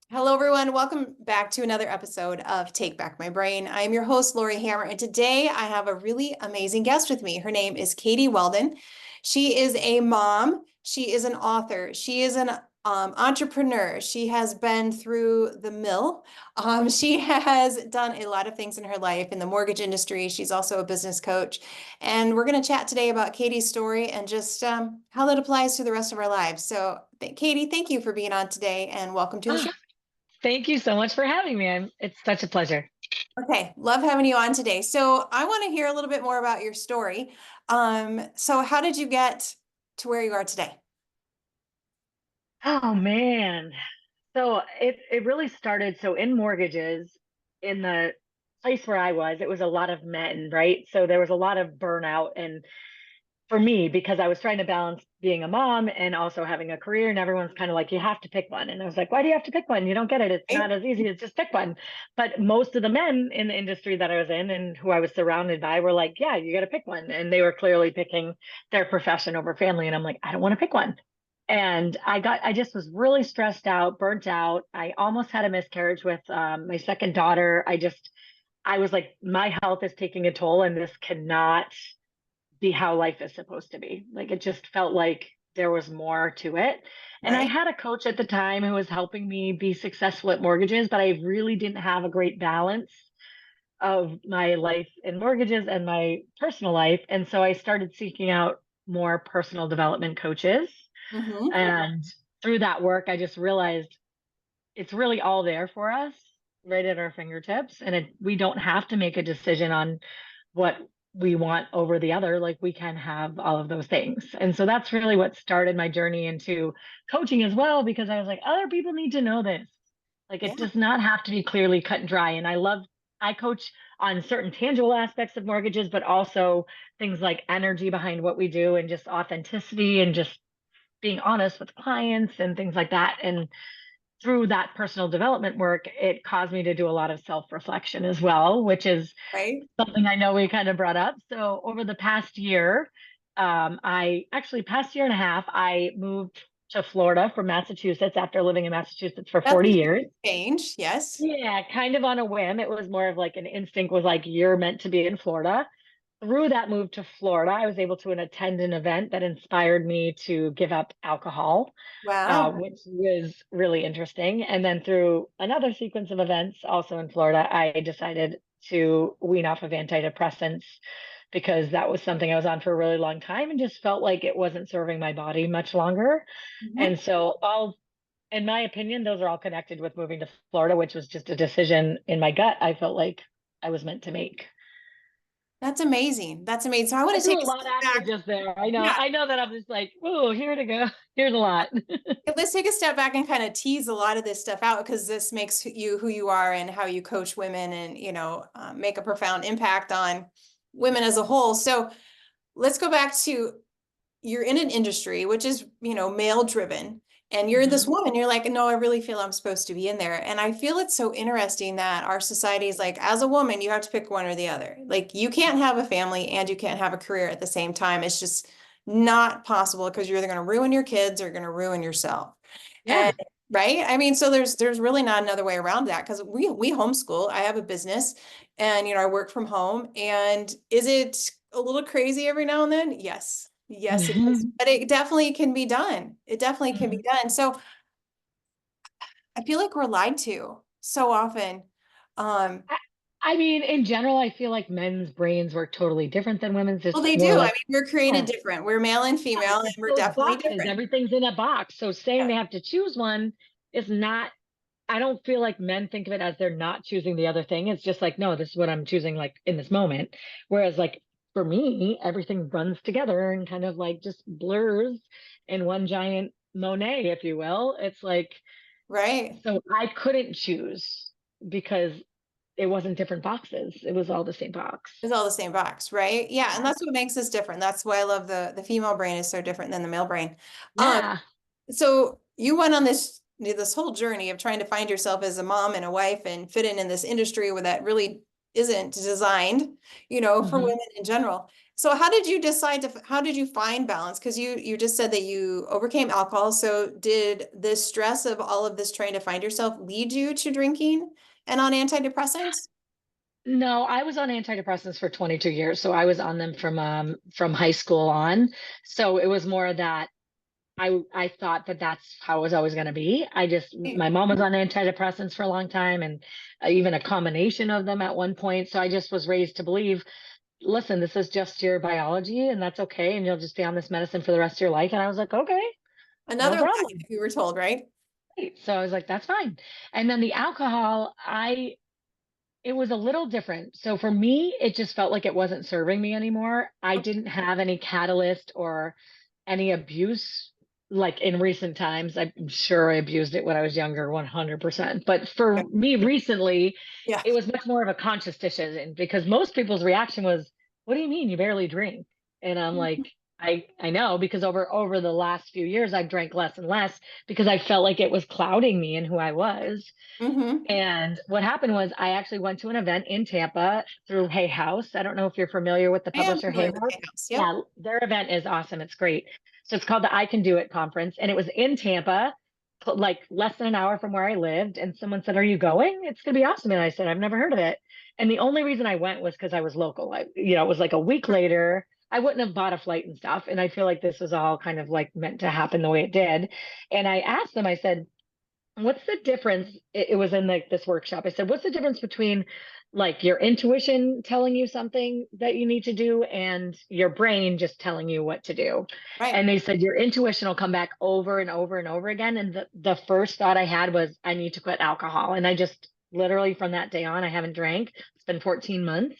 Hello, everyone. Welcome back to another episode of Take Back My Brain. I'm your host, Laurie Hammer, and today I have a really amazing guest with me. Her name is Katie Weldon. She is a mom. She is an author. She is an entrepreneur. She has been through the mill. She has done a lot of things in her life in the mortgage industry. She's also a business coach. And we're going to chat today about Katie's story and just how that applies to the rest of our lives. So, Katie, thank you for being on today and welcome to the show. Oh, thank you so much for having me. It's such a pleasure. Okay, love having you on today. So I want to hear a little bit more about your story. So how did you get to where you are today? Oh man. So it really started in mortgages in the place where I was, it was a lot of men, right? So there was a lot of burnout and for me because I was trying to balance being a mom and also having a career and everyone's kind of like you have to pick one. And I was like, why do you have to pick one? You don't get it. It's Right? not as easy as just pick one. But most of the men in the industry that I was in and who I was surrounded by were like, yeah, you got to pick one. And they were clearly picking their profession over family and I'm like, I don't want to pick one. And I just was really stressed out, burnt out. I almost had a miscarriage with my second daughter. I was like, my health is taking a toll, and this cannot be how life is supposed to be. Like, it just felt like there was more to it. And I Right? had a coach at the time who was helping me be successful at mortgages, but I really didn't have a great balance of my life in mortgages and my personal life. And so I started seeking out more personal development coaches. Mm-hmm. And through that work, I just realized it's really all there for us right at our fingertips. And we don't have to make a decision on what we want over the other. Like, we can have all of those things. And so that's really what started my journey into coaching as well, because I was like, other people need to know this. Like, it Yeah. does not have to be clearly cut and dry. And I coach on certain tangible aspects of mortgages, but also things like energy behind what we do and just authenticity and just being honest with clients and things like that. And through that personal development work, it caused me to do a lot of self reflection as well, which is Right? something I know we kind of brought up. So over the past year, past year and a half, I moved to Florida from Massachusetts after living in Massachusetts for That's a 40 huge years. change. Yes. Yeah, kind of on a whim. It was more of like an instinct was like, you're meant to be in Florida. Through that move to Florida, I was able to attend an event that inspired me to give up alcohol, Wow. which was really interesting. And then through another sequence of events, also in Florida, I decided to wean off of antidepressants because that was something I was on for a really long time and just felt like it wasn't serving my body much longer. Mhm. And so in my opinion, those are all connected with moving to Florida, which was just a decision in my gut I felt like I was meant to make. That's amazing. That's amazing. So I want I to threw take a a lot step at you back. just there. Yeah. I know that I'm just like, oh, here to go. Here's a lot. Let's take a step back and kind of tease a lot of this stuff out because this makes you who you are and how you coach women and, make a profound impact on women as a whole. So let's go back to you're in an industry which is, male driven, and you're this hmm woman, you're like, no, I really feel I'm supposed to be in there. And I feel it's so interesting that our society is like, as a woman, you have to pick one or the other. Like, you can't have a family and you can't have a career at the same time. It's just not possible because you're either going to ruin your kids or going to ruin yourself. And Yeah. right? I mean, so there's really not another way around that because we homeschool. I have a business and I work from home. And is it a little crazy every now and then? Yes. Yes, it is. But it definitely can be done. It definitely can be Mhm. done. So I feel like we're lied to so often. Um, I, I mean, in general, I feel like men's brains work totally different than women's. well, It's they more do. I like, mean, we're created yeah, different. We're male and yeah, female, and it's we're those definitely boxes. different. Everything's in a box. So saying Yeah. they have to choose one is not, I don't feel like men think of it as they're not choosing the other thing. It's just like, no, this is what I'm choosing like in this moment. Whereas like for me, everything runs together and kind of like just blurs in one giant Monet, if you will. It's like, Right. so I couldn't choose because it wasn't different boxes. It was all the same box. It's all the same box, right? Yeah, and Yeah. that's what makes us different. That's why I love the female brain is so different than the male brain. Um, Yeah. so you went on this whole journey of trying to find yourself as a mom and a wife and fit in this industry where that really isn't designed, for Mhm. women in general. So how did you decide how did you find balance? Because you just said that you overcame alcohol. So did the stress of all of this trying to find yourself lead you to drinking and on antidepressants? No, I was on antidepressants for 22 years, so I was on them from high school on. So it was more that I thought that that's how it was always going to be. My mom was on antidepressants for a long time, and even a combination of them at one point. So I just was raised to believe, listen, this is just your biology, and that's okay, and you'll just be on this medicine for the rest of your life. And I was like, okay, no Another lie problem. we were told, right? Right. So I was like, that's fine. And then the alcohol, it was a little different. So for me, it just felt like it wasn't serving me anymore. I didn't have any catalyst or any abuse like in recent times. I'm sure I abused it when I was younger, 100%. But for Yeah. me recently, Yeah. it was much more of a conscious decision because most people's reaction was, "What do you mean you barely drink?" And I'm like, I know because over the last few years I've drank less and less because I felt like it was clouding me and who I was. Mm-hmm. And what happened was I actually went to an event in Tampa through Hay House. I don't know if you're familiar with the I am publisher Hay familiar with House. House. Yep. Yeah, their event is awesome. It's great. So it's called the I Can Do It conference, and it was in Tampa, like less than an hour from where I lived. And someone said, "Are you going? It's gonna be awesome." And I said, "I've never heard of it." And the only reason I went was because I was local. It was like a week later. I wouldn't have bought a flight and stuff. And I feel like this was all kind of like meant to happen the way it did. And I asked them, I said, what's the difference? It was in like this workshop. I said, what's the difference between like your intuition telling you something that you need to do and your brain just telling you what to do? Right. And they said your intuition will come back over and over and over again. And the first thought I had was, I need to quit alcohol. And I just literally from that day on, I haven't drank. It's been 14 months.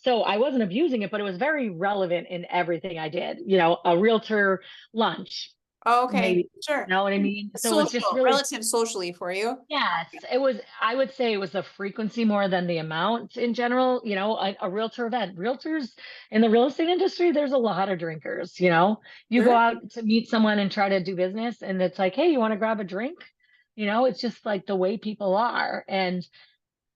So I wasn't abusing it, but it was very relevant in everything I did. A realtor lunch, Oh, okay. maybe, you Sure. know what I mean? So it's just Social, really, relative socially for you. yes, it was. I would say it was the frequency more than the amount in general. A realtor event. Realtors in the real estate industry, there's a lot of drinkers. You go Sure. out to meet someone and try to do business, and it's like, hey, you want to grab a drink? It's just like the way people are, and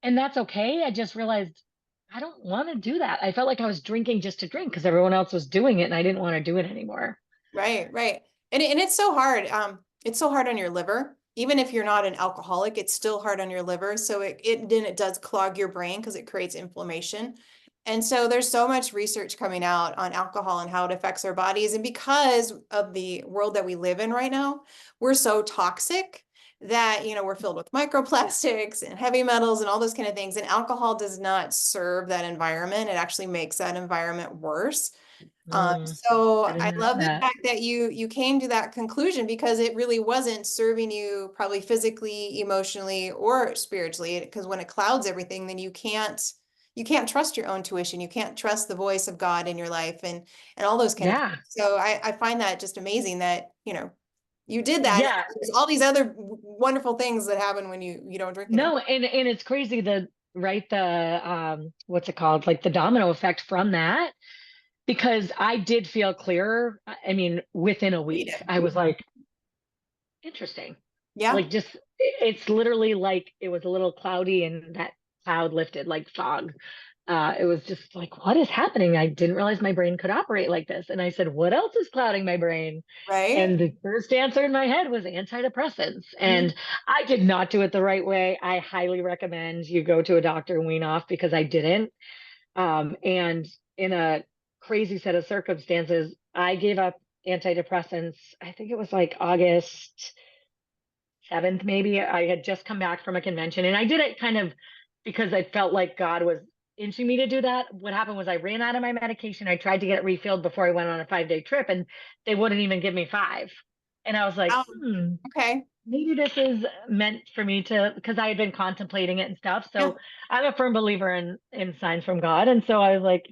that's okay. I just realized I don't want to do that. I felt like I was drinking just to drink because everyone else was doing it, and I didn't want to do it anymore. Right, right. And it's so hard. It's so hard on your liver. Even if you're not an alcoholic, it's still hard on your liver. So it does clog your brain because it creates inflammation. And so there's so much research coming out on alcohol and how it affects our bodies. And because of the world that we live in right now, we're so toxic that, we're filled with microplastics and heavy metals and all those kind of things. And alcohol does not serve that environment. It actually makes that environment worse. Mm, So I I didn't know love the that. fact that you came to that conclusion because it really wasn't serving you probably physically, emotionally, or spiritually. Because when it clouds everything, then you can't trust your own tuition. You can't trust the voice of God in your life and all those kind of Yeah. things. So I find that just amazing that you did that. And Yeah. there's all these other wonderful things that happen when you don't drink anymore. No, and it's crazy the what's it called? Like the domino effect from that because I did feel clearer. I mean, within a Read week, it. I was like, interesting. Yeah. Like just it's literally like it was a little cloudy and that cloud lifted like fog. It was just like, what is happening? I didn't realize my brain could operate like this. And I said, what else is clouding my brain? Right. And the first answer in my head was antidepressants. Mhm. And I did not do it the right way. I highly recommend you go to a doctor and wean off because I didn't. And in a crazy set of circumstances, I gave up antidepressants. I think it was like August 7th, maybe. I had just come back from a convention and I did it kind of because I felt like God was inching me to do that. What happened was I ran out of my medication. I tried to get it refilled before I went on a 5-day trip and they wouldn't even give me five. And I was like, Okay. maybe this is meant for me to, because I had been contemplating it and stuff. Yeah. So I'm a firm believer in signs from God. And so I was like,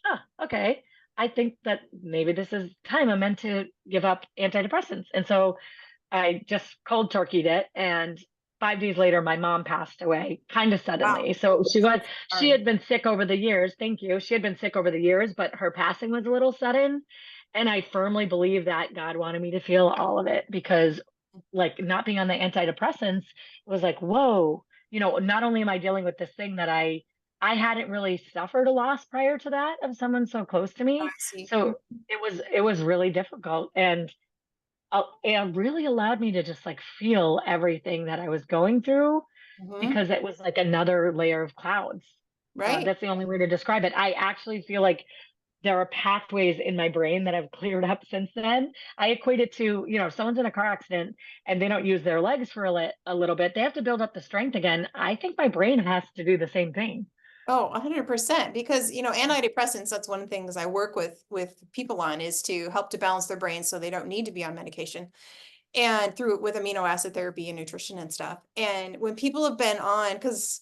oh, okay. I think that maybe this is time I'm meant to give up antidepressants. And so I just cold turkeyed it. And 5 days later, my mom passed away kind of Wow. suddenly. So she Sorry. had been sick over the years. Thank you. She had been sick over the years, but her passing was a little sudden. And I firmly believe that God wanted me to feel all of it because, like, not being on the antidepressants was like, whoa, not only am I dealing with this thing that I I hadn't really suffered a loss prior to that of someone so close to I me. see. So it was really difficult, and it really allowed me to just like feel everything that I was going through, Mm-hmm. because it was like another layer of clouds. Right. That's the only way to describe it. I actually feel like there are pathways in my brain that have cleared up since then. I equate it to, if someone's in a car accident and they don't use their legs for a little bit, they have to build up the strength again. I think my brain has to do the same thing. Oh, 100%. Because, antidepressants, that's one of the things I work with people on is to help to balance their brains so they don't need to be on medication. And through with amino acid therapy and nutrition and stuff. And when people have been on, because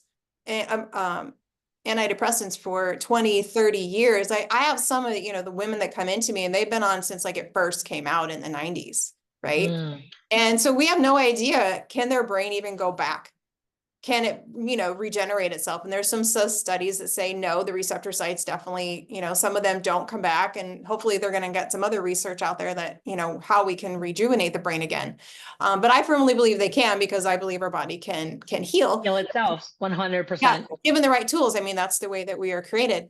antidepressants for 20, 30 years, I have some of the women that come into me and they've been on since like it first came out in the 90s, right? Mm. And so we have no idea, can their brain even go back? Can it, regenerate itself? And there's some studies that say no, the receptor sites definitely, some of them don't come back. And hopefully they're going to get some other research out there that, how we can rejuvenate the brain again. But I firmly believe they can because I believe our body can heal. Heal itself Yeah, 100%. given the right tools. I mean, that's the way that we are created.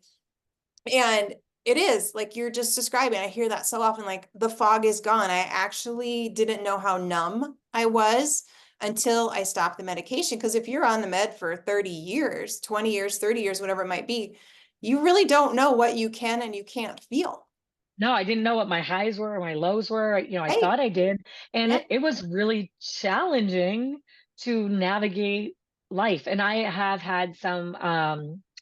And it is like you're just describing. I hear that so often, like the fog is gone. I actually didn't know how numb I was until I stopped the medication. Because if you're on the med for 30 years, 20 years, 30 years, whatever it might be, you really don't know what you can and you can't feel. No, I didn't know what my highs were or my lows were. I Right. thought I did. And Yeah. it was really challenging to navigate life. And I have had some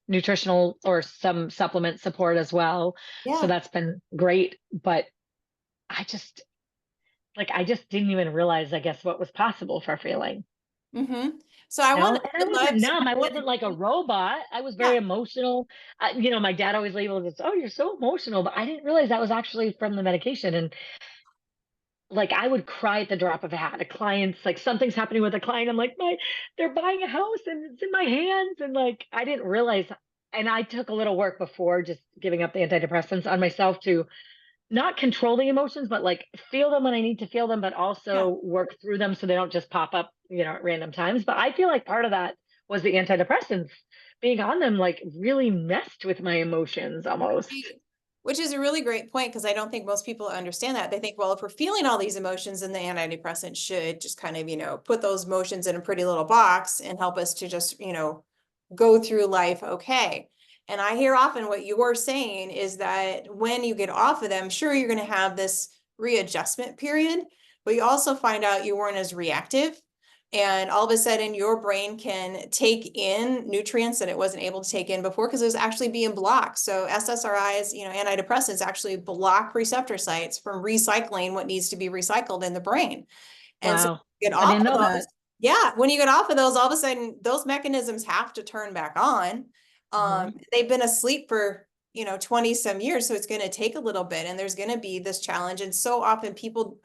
nutritional or some supplement support as well. So Yeah. that's been great. But I just I just didn't even realize, I guess, what was possible for feeling. Mm-hmm. So I No, want and to I love wasn't to numb. I get wasn't like a into, robot. I was very yeah. emotional. My dad always labeled it, "Oh, you're so emotional," but I didn't realize that was actually from the medication. And like I would cry at the drop of a hat. A client's like something's happening with a client. I'm like, they're buying a house and it's in my hands. And like I didn't realize, and I took a little work before just giving up the antidepressants on myself to not control the emotions, but like feel them when I need to feel them, but Yeah. also work through them so they don't just pop up, at random times. But I feel like part of that was the antidepressants. Being on them like really messed with my emotions almost. Right. Which is a really great point because I don't think most people understand that. They think, well, if we're feeling all these emotions, then the antidepressant should just kind of, put those emotions in a pretty little box and help us to just, go through life okay. And I hear often what you're saying is that when you get off of them, sure, you're going to have this readjustment period, but you also find out you weren't as reactive. And all of a sudden, your brain can take in nutrients that it wasn't able to take in before because it was actually being blocked. So SSRIs, antidepressants actually block receptor sites from recycling what needs to be recycled in the brain. And so Wow. you get I off didn't of know that. those. Yeah, when you get off of those, all of a sudden those mechanisms have to turn back on. Hmm. They've been asleep for 20 some years, so it's going to take a little bit, and there's going to be this challenge. And so often people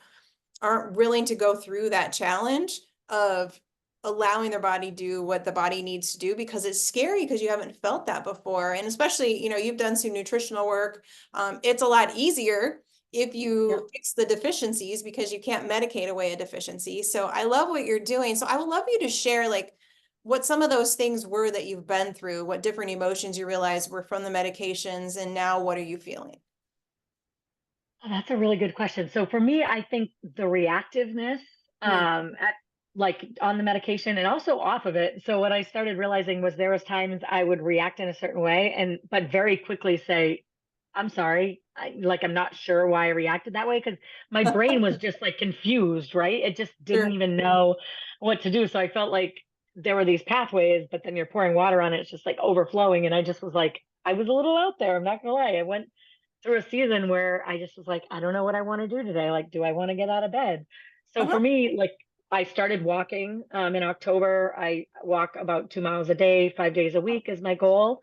aren't willing to go through that challenge of allowing their body do what the body needs to do because it's scary because you haven't felt that before. And especially, you've done some nutritional work. It's a lot easier if Yep. you fix the deficiencies because you can't medicate away a deficiency. So I love what you're doing. So I would love you to share like what some of those things were that you've been through, what different emotions you realized were from the medications, and now what are you feeling? Oh, that's a really good question. So for me, I think the reactiveness Mm. at like on the medication and also off of it. So what I started realizing was there was times I would react in a certain way and but very quickly say, I'm sorry. I'm not sure why I reacted that way because my brain was just like confused, right? It just didn't Sure. even know what to do. So I felt like there were these pathways, but then you're pouring water on it, it's just like overflowing. And I just was like, I was a little out there. I'm not gonna lie. I went through a season where I just was like, I don't know what I want to do today. Like, do I want to get out of bed? So for Uh-huh. me, like I started walking in October. I walk about 2 miles a day, 5 days a week is my goal.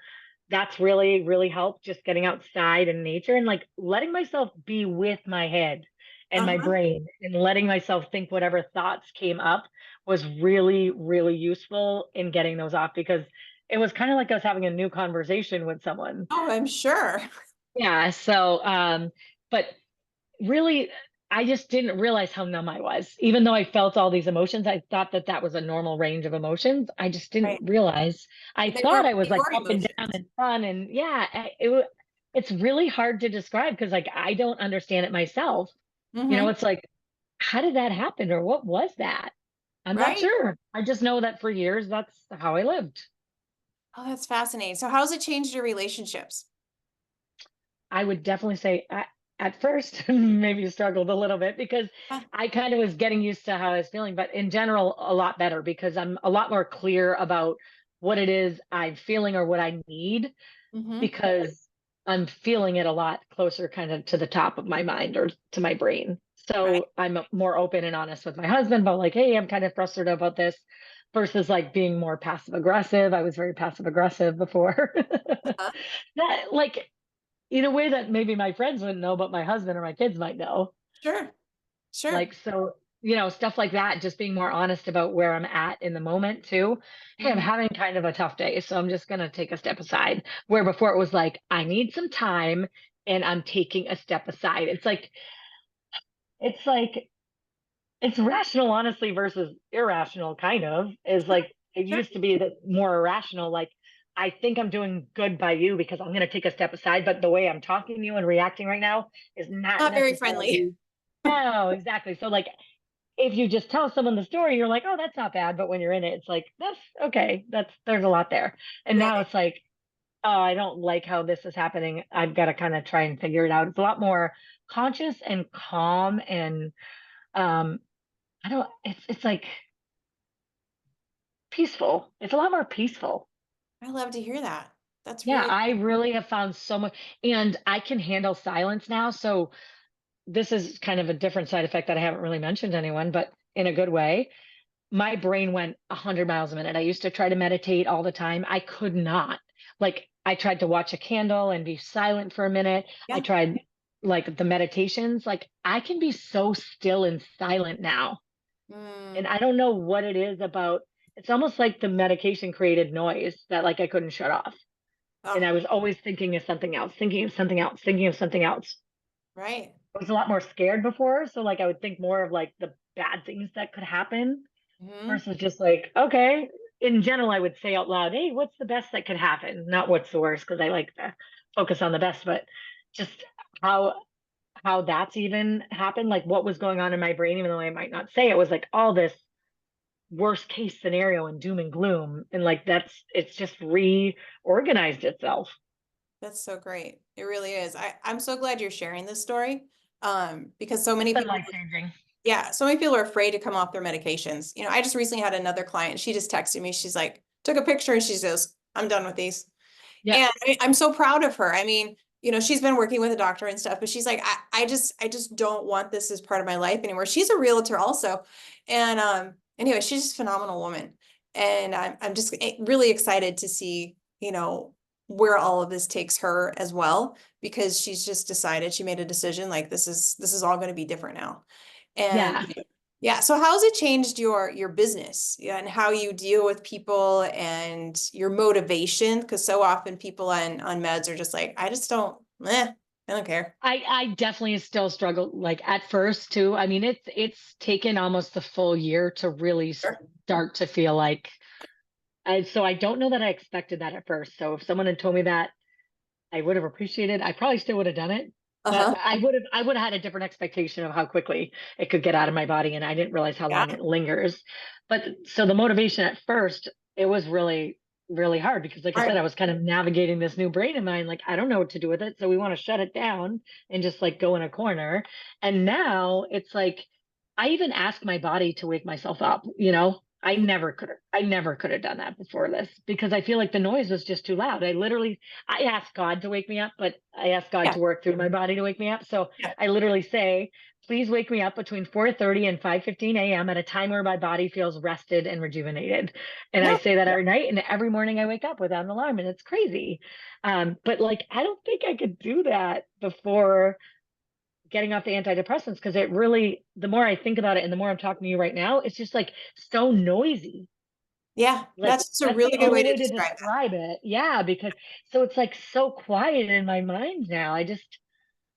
That's really, really helped just getting outside in nature and like letting myself be with my head and my Uh-huh. brain and letting myself think whatever thoughts came up was really, really useful in getting those off because it was kind of like I was having a new conversation with someone. Oh, I'm sure. Yeah. So, but really I just didn't realize how numb I was. Even though I felt all these emotions, I thought that that was a normal range of emotions. I just Right. didn't realize. I They thought were I was like pure up and down emotions. and fun, and yeah, it's really hard to describe because like I don't understand it myself. Hmm. It's like, how did that happen, or what was that? I'm not Right. sure. I just know that for years that's how I lived. Oh, that's fascinating. So how's it changed your relationships? I would definitely say at first maybe struggled a little bit because Yeah. I kind of was getting used to how I was feeling, but in general, a lot better because I'm a lot more clear about what it is I'm feeling or what I need Hmm. because I'm feeling it a lot closer kind of to the top of my mind or to my brain. Right. So I'm more open and honest with my husband about like, hey, I'm kind of frustrated about this versus like being more passive aggressive. I was very passive aggressive before. Uh-huh. That like in a way that maybe my friends wouldn't know, but my husband or my kids might know. Sure. Sure. Like, so, stuff like that, just being more honest about where I'm at in the moment too. Hey, I'm Hmm. having kind of a tough day, so I'm just going to take a step aside. Where before it was like, I need some time and I'm taking a step aside. It's like, it's rational, honestly, versus irrational, kind of. Is like, it Sure. used to be that more irrational, like, I think I'm doing good by you because I'm going to take a step aside, but the way I'm talking to you and reacting right now is not Not very friendly. necessarily. No, exactly. So like if you just tell someone the story, you're like, oh, that's not bad. But when you're in it, it's like, that's okay. There's a lot there. And now Right. it's like, oh, I don't like how this is happening. I've got to kind of try and figure it out. It's a lot more conscious and calm and um I don't it's like peaceful. It's a lot more peaceful. I love to hear that. That's Yeah, really I cool. really have found so much and I can handle silence now. So this is kind of a different side effect that I haven't really mentioned to anyone, but in a good way. My brain went 100 miles a minute. I used to try to meditate all the time. I could not. Like, I tried to watch a candle and be silent for a minute. I Yeah. tried like the meditations. Like, I can be so still and silent now. And Mm. I don't know what it is about. It's almost like the medication created noise that like I couldn't shut off. And Oh, I was always thinking of something else, thinking of something else, thinking of something else. right. I was a lot more scared before. So like I would think more of like the bad things that could happen Hmm. versus just like, okay, in general, I would say out loud, hey, what's the best that could happen? Not what's the worst, because I like to focus on the best, but just how how that's even happened, like what was going on in my brain, even though I might not say it, was like all this worst case scenario and doom and gloom. And like it's just reorganized itself. That's so great. It really is. I'm so glad you're sharing this story. Because so It's many been people, life changing. yeah, so many people are afraid to come off their medications. I just recently had another client. She just texted me. She's like, took a picture and she says, I'm done with these. Yeah. And I'm so proud of her. I mean, she's been working with a doctor and stuff, but she's like, I just don't want this as part of my life anymore. She's a realtor also. And anyway, she's just a phenomenal woman. And I'm just really excited to see, where all of this takes her as well, because she's just decided, she made a decision, like this is all going to be different now. And Yeah. yeah, so how's it changed your business, yeah, and how you deal with people and your motivation? Because so often people on meds are just like, I just don't, I don't care. I definitely still struggle like at first too. I mean, it's taken almost the full year to really Sure. start to feel like so I don't know that I expected that at first. So if someone had told me that, I would have appreciated. I probably still would have done it, but Uh-huh. I would have had a different expectation of how quickly it could get out of my body, and I didn't realize how Yeah. long it lingers. But so the motivation at first, it was really hard because, like I All said, right. I was kind of navigating this new brain of mine. Like I don't know what to do with it, so we want to shut it down and just like go in a corner. And now it's like I even ask my body to wake myself up. I never could have done that before this because I feel like the noise was just too loud. I asked God to wake me up, but I asked God Yeah. to work through my body to wake me up. So Yeah. I literally say, please wake me up between 4:30 and 5:15 a.m. at a time where my body feels rested and rejuvenated. And I Yeah. say that every night, and every morning I wake up without an alarm, and it's crazy. But like, I don't think I could do that before getting off the antidepressants because it really, the more I think about it and the more I'm talking to you right now, it's just like so noisy. Yeah. Like That's just a that's the really good only way to way to describe that. describe it. Yeah, because so it's like so quiet in my mind now. I just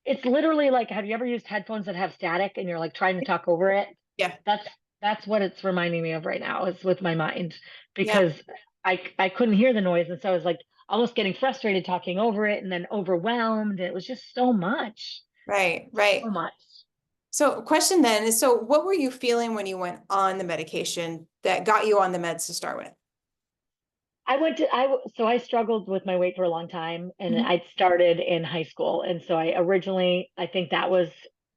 It's literally like, have you ever used headphones that have static and you're like trying to talk over it? Yeah. That's that's what it's reminding me of right now, is with my mind, Yeah. because I couldn't hear the noise, and so I was like almost getting frustrated talking over it, and then overwhelmed. It was just so much, Right. so Right. much. So question then is, so what were you feeling when you went on the medication that got you on the meds to start with? So I struggled with my weight for a long time, and Mhm. I started in high school. And so I originally, I think that was,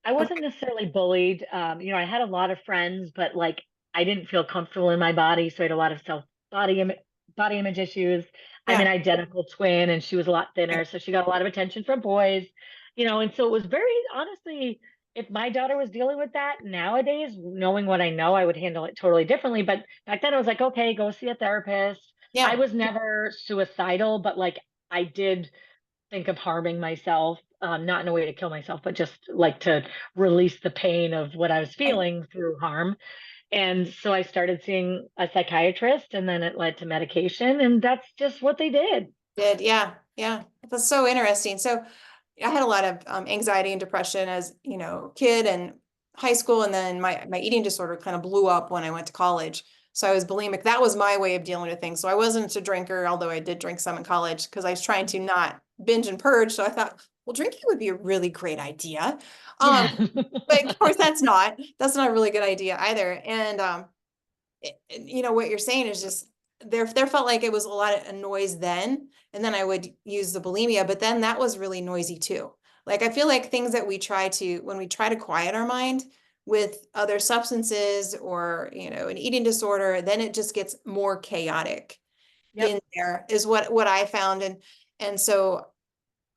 I wasn't Okay. necessarily bullied. I had a lot of friends, but like I didn't feel comfortable in my body. So I had a lot of body image, body image issues. I'm Yeah. an identical twin, and she was a lot thinner. Right. So she got a lot of attention from boys, and so it was very, honestly, if my daughter was dealing with that nowadays, knowing what I know, I would handle it totally differently. But back then I was like, okay, go see a therapist. I Yeah. was never suicidal, but like I did think of harming myself, not in a way to kill myself, but just like to release the pain of what I was Right. feeling through harm. And so I started seeing a psychiatrist, and then it led to medication, and that's just what they did. Did. Yeah. Yeah. That's so interesting. So I had a lot of anxiety and depression as, kid and high school. And then my eating disorder kind of blew up when I went to college. So I was bulimic. That was my way of dealing with things. So I wasn't a drinker, although I did drink some in college because I was trying to not binge and purge. So I thought, well, drinking would be a really great idea. Yeah. But of course that's not a really good idea either. And what you're saying is just there felt like it was a lot of noise then, and then I would use the bulimia, but then that was really noisy too. Like I feel like things that when we try to quiet our mind with other substances or an eating disorder, then it just gets more chaotic Yep. in there is what I found. And so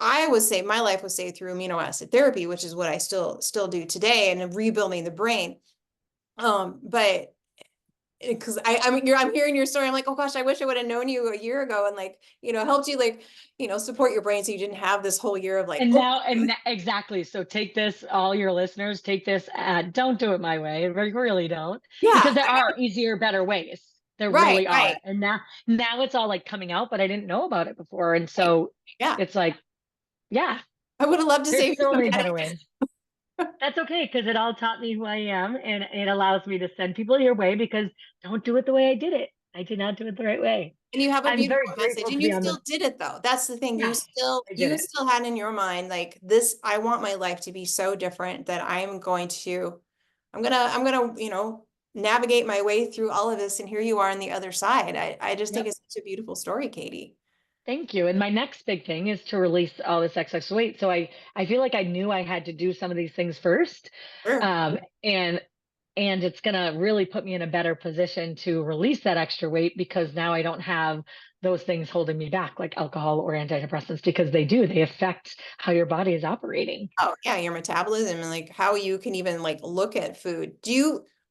I would say my life was saved through amino acid therapy, which is what I still do today, and rebuilding the brain. But because I'm hearing your story. I'm like, oh gosh, I wish I would have known you a year ago and helped you support your brain so you didn't have this whole year of like, And oh now, exactly. So take this, all your listeners, take this. Don't do it my way. Really don't, yeah, because there are easier, better ways. There right, really are. right, And now it's all like coming out, but I didn't know about it before. And right. so Yeah, it's like, yeah, I would have loved to there's save you so some many better headaches. ways. That's okay, because it all taught me who I am, and it allows me to send people your way, because don't do it the way I did it. I did not do it the right way. And you have a I'm beautiful very message, grateful to and be you on still the, did it though. That's the thing. You yes, still I did you it. still had in your mind like this, I want my life to be so different that I'm gonna, navigate my way through all of this, and here you are on the other side. I just think Yep. it's such a beautiful story, Katie. Thank you. And my next big thing is to release all this excess weight. So I feel like I knew I had to do some of these things first. Sure. Um, and and it's gonna really put me in a better position to release that extra weight, because now I don't have those things holding me back, like alcohol or antidepressants, because they affect how your body is operating. Oh, yeah, your metabolism and like how you can even like look at food.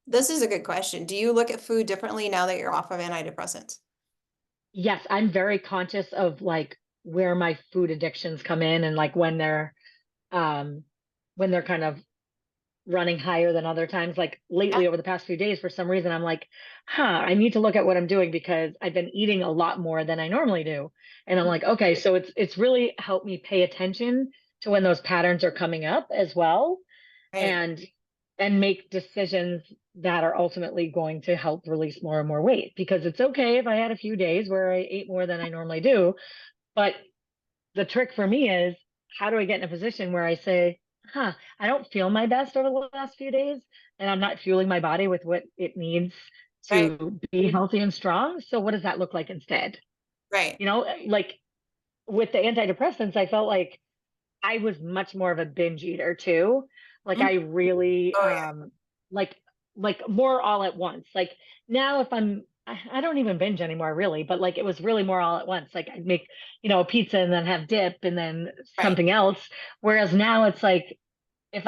This is a good question. Do you look at food differently now that you're off of antidepressants? Yes, I'm very conscious of like where my food addictions come in, and like um when they're kind of running higher than other times. Like Yeah, lately, over the past few days, for some reason, I'm like, I need to look at what I'm doing, because I've been eating a lot more than I normally do. And I'm like, okay, so it's really helped me pay attention to when those patterns are coming up as well, right. and make decisions that are ultimately going to help release more and more weight. Because it's okay if I had a few days where I ate more than I normally do, but the trick for me is, how do I get in a position where I say, I don't feel my best over the last few days, and I'm not fueling my body with what it needs Right. to be healthy and strong. So what does that look like instead? Right. Like with the antidepressants, I felt like I was much more of a binge eater too. Like Mhm. I really Oh yeah. like more all at once. Like now, if I don't even binge anymore really, but like it was really more all at once. Like I'd make, a pizza and then have dip and then Right. something else. Whereas now it's like, if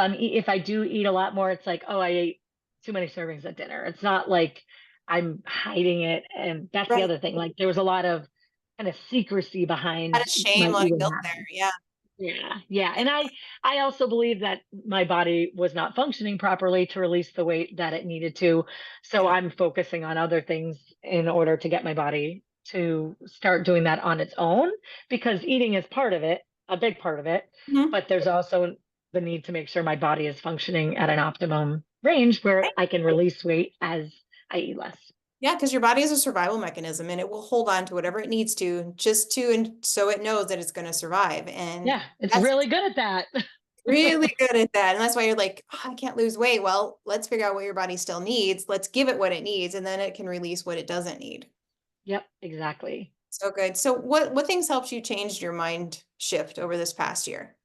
I do eat a lot more, it's like, oh, I ate too many servings at dinner. It's not like I'm hiding it. And that's the Right. other thing. Like there was a lot of kind of secrecy A behind lot of shame, my a lot of eating guilt there. habits. Yeah. Yeah, yeah. Yeah. And I also believe that my body was not functioning properly to release the weight that it needed to. So Yeah. I'm focusing on other things in order to get my body to start doing that on its own, because eating is part of it, a big part of it. Mhm. But there's also the need to make sure my body is functioning at an optimum range where I can release weight as I eat less. Yeah, because your body is a survival mechanism and it will hold on to whatever it needs to just to and so it knows that it's going to survive. And Yeah, it's that's really good at that. really good at that. And that's why you're like, "Oh, I can't lose weight." Well, let's figure out what your body still needs. Let's give it what it needs, and then it can release what it doesn't need. Yep, exactly. So good. So what things helped you change your mind shift over this past year?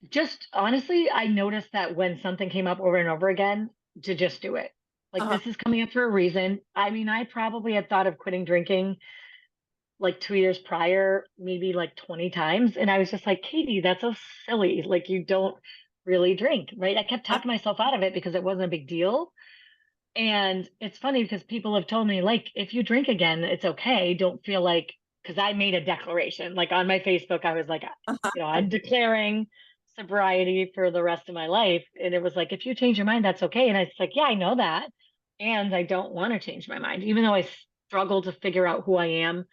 Just honestly, I noticed that when something came up over and over again, to just do it. Like Uh-huh. this is coming up for a reason. I mean, I probably had thought of quitting drinking like 2 years prior, maybe like 20 times. And I was just like, Katie, that's so silly. Like you don't really drink, right? I kept Yeah. talking myself out of it because it wasn't a big deal. And it's funny because people have told me, like, if you drink again, it's okay. Don't feel like, because I made a declaration, like on my Facebook, I was like, Uh-huh. I'm declaring sobriety for the rest of my life. And it was like, if you change your mind, that's okay. And I was like, yeah, I know that. And I don't want to change my mind, even though I struggle to figure out who I am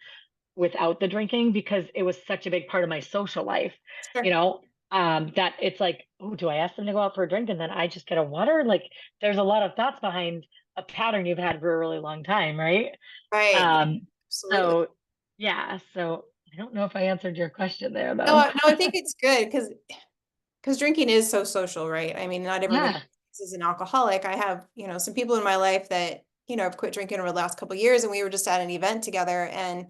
without the drinking because it was such a big part of my social life, you Sure. know, that it's like, oh, do I ask them to go out for a drink and then I just get a water? Like there's a lot of thoughts behind a pattern you've had for a really long time, right? Right. Yeah, Um, absolutely. so yeah, so I don't know if I answered your question there No, though. no, I think it's good because drinking is so social, right? I mean, not everybody Yeah. is an alcoholic. I have, some people in my life that, have quit drinking over the last couple of years, and we were just at an event together, and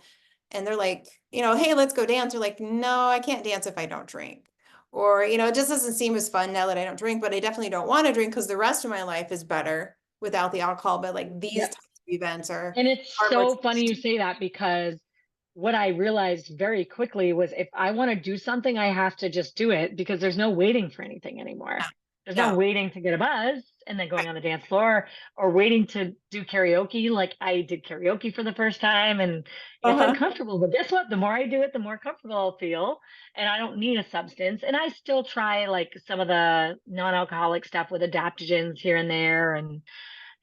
they're like, hey, let's go dance. They're like, no, I can't dance if I don't drink. Or, it just doesn't seem as fun now that I don't drink, but I definitely don't want to drink because the rest of my life is better without the alcohol. But like these Yep. types of events And it's are so what's funny you say that because what I realized very quickly was if I want to do something, I have to just do it because there's no waiting for anything anymore. There's no yeah. waiting to get a buzz and then Right. going on the dance floor or waiting to do karaoke. Like I did karaoke for the first time and it's Uh-huh. uncomfortable. But guess what? The more I do it, the more comfortable I'll feel. And I don't need a substance. And I still try like some of the non alcoholic stuff with adaptogens here and there. And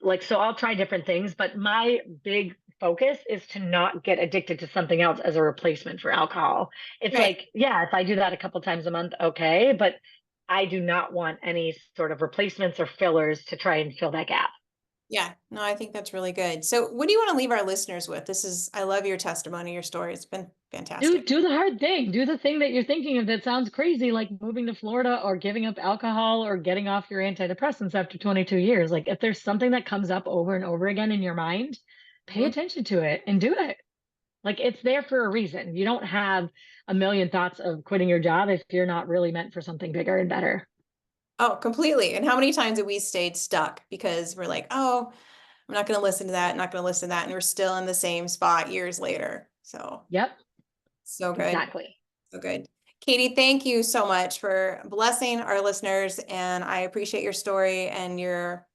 like so I'll try different things, but my big focus is to not get addicted to something else as a replacement for alcohol. It's Right. like, yeah, if I do that a couple times a month, okay, but I do not want any sort of replacements or fillers to try and fill that gap. Yeah, no, I think that's really good. So what do you want to leave our listeners with? I love your testimony, your story. It's been Do fantastic. do the hard thing. Do the thing that you're thinking of that sounds crazy, like moving to Florida or giving up alcohol or getting off your antidepressants after 22 years. Like if there's something that comes up over and over again in your mind, pay Mhm. attention to it and do it. Like it's there for a reason. You don't have a million thoughts of quitting your job if you're not really meant for something bigger and better. Oh, completely. And how many times have we stayed stuck because we're like, oh, I'm not going to listen to that, not going to listen to that. And we're still in the same spot years later. So, Yep, so good. exactly. So good. Katie, thank you so much for blessing our listeners. And I appreciate your story and your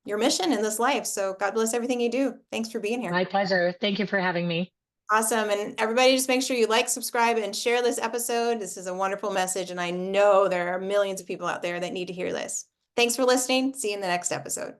mission in this life. So God bless everything you do. Thanks for being here. My pleasure. Thank you for having me. Awesome. And everybody just make sure you like, subscribe, and share this episode. This is a wonderful message. And I know there are millions of people out there that need to hear this. Thanks for listening. See you in the next episode.